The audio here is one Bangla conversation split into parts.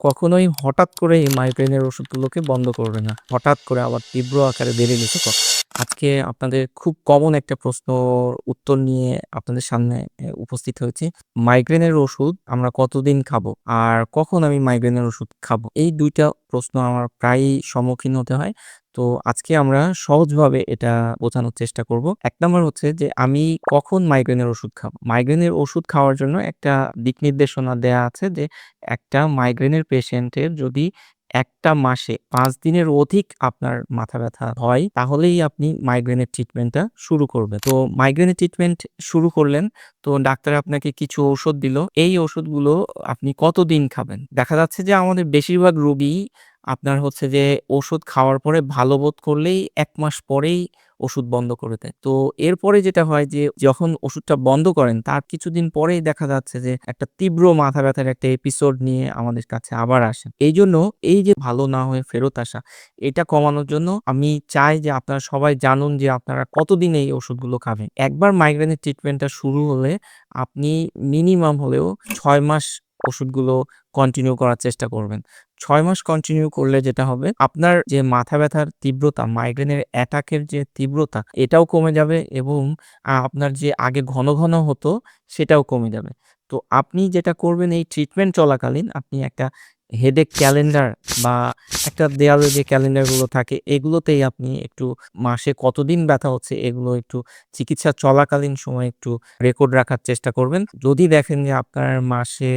কখনোই হঠাৎ করে এই মাইগ্রেনের ওষুধগুলোকে বন্ধ করবে না। হঠাৎ করে আবার তীব্র আকারে বেড়ে গেছে আজকে আপনাদের খুব কমন একটা প্রশ্নর উত্তর নিয়ে আপনাদের সামনে উপস্থিত হয়েছি। মাইগ্রেনের ওষুধ আমরা কতদিন খাবো? আর কখন আমি মাইগ্রেনের ওষুধ খাবো? এই ২ টা প্রশ্ন আমার প্রায়ই সম্মুখীন হতে হয়। তো আজকে আমরা সহজভাবে এটা বোঝানোর চেষ্টা করব। ১ নাম্বার হচ্ছে যে আমি কখন মাইগ্রেনের ওষুধ খাবো? মাইগ্রেনের ওষুধ খাওয়ার জন্য একটা দিক নির্দেশনা দেয়া আছে যে একটা মাইগ্রেনের পেশেন্টের যদি একটা মাসে ৫ দিনের অধিক আপনার মাথা ব্যাথা হয়, তাহলেই আপনি মাইগ্রেনের ট্রিটমেন্টটা শুরু করবেন। তো মাইগ্রেনের ট্রিটমেন্ট শুরু করলেন, তো ডাক্তার আপনাকে কিছু ঔষধ দিল। এই ওষুধগুলো আপনি কতদিন খাবেন? দেখা যাচ্ছে যে আমাদের বেশিরভাগ রোগী আপনার হচ্ছে যে ওষুধ খাওয়ার পরে ভালো বোধ করলেই ১ মাস পরেই ওষুধ বন্ধ করে দেয়। তো এরপরে যেটা হয় যে যখন ওষুধটা বন্ধ করেন তার কিছুদিন পরেই দেখা যাচ্ছে যে একটা তীব্র মাথা ব্যাথার একটা এপিসোড নিয়ে আমাদের কাছে আবার আসেন। এইজন্য এই যে ভালো না হয়ে ফেরত আসা, এটা কমানোর জন্য আমি চাই যে আপনারা সবাই জানুন যে আপনারা কতদিন এই ওষুধগুলো খাবেন। একবার মাইগ্রেনের ট্রিটমেন্টটা শুরু হলে আপনি মিনিমাম হলেও ৬ মাস ওষুধগুলো কন্টিনিউ করার চেষ্টা করবেন। ৬ মাস কন্টিনিউ করলে যেটা হবে, আপনার যে মাথা ব্যাথার তীব্রতা, মাইগ্রেনের অ্যাটাকের যে তীব্রতা, এটাও কমে যাবে এবং আপনার যে আগে ঘন, ঘন হতো, সেটাও কমে যাবে। তো আপনি যেটা করবেন এই ট্রিটমেন্ট চলাকালীন আপনি একটা হেডেক ক্যালেন্ডার বা একটা দেয়ালে যে ক্যালেন্ডারগুলো থাকে, এগুলোতেই আপনি একটু মাসে কতদিন ব্যথা হচ্ছে, এগুলো একটু চিকিৎসা চলাকালীন সময়ে একটু রেকর্ড রাখার চেষ্টা করবেন। যদি দেখেন যে আপনার মাসে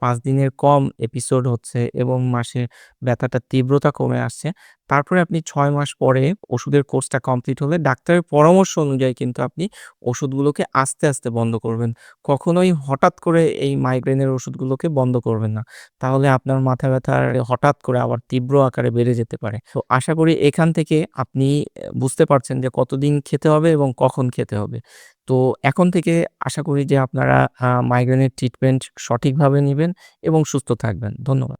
৫ দিনের কম এপিসোড হচ্ছে এবং মাসে ব্যথাটার তীব্রতা কমে আসছে, তারপরে আপনি ৬ মাস পরে ওষুধের কোর্সটা কমপ্লিট হলে ডাক্তারের পরামর্শ অনুযায়ী কিন্তু আপনি ওষুধগুলোকে আস্তে, আস্তে বন্ধ করবেন। কখনোই হঠাৎ করে এই মাইগ্রেনের ওষুধগুলোকে বন্ধ করবেন না। তাহলে আপনার মাথা ব্যাথার হঠাৎ করে আবার তীব্র আকারে বেড়ে যেতে পারে। তো আশা করি এখান থেকে আপনি বুঝতে পারছেন যে কতদিন খেতে হবে এবং কখন খেতে হবে। তো এখন থেকে আশা করি যে আপনারা মাইগ্রেনের ট্রিটমেন্ট সঠিকভাবে নিবেন এবং সুস্থ থাকবেন। ধন্যবাদ।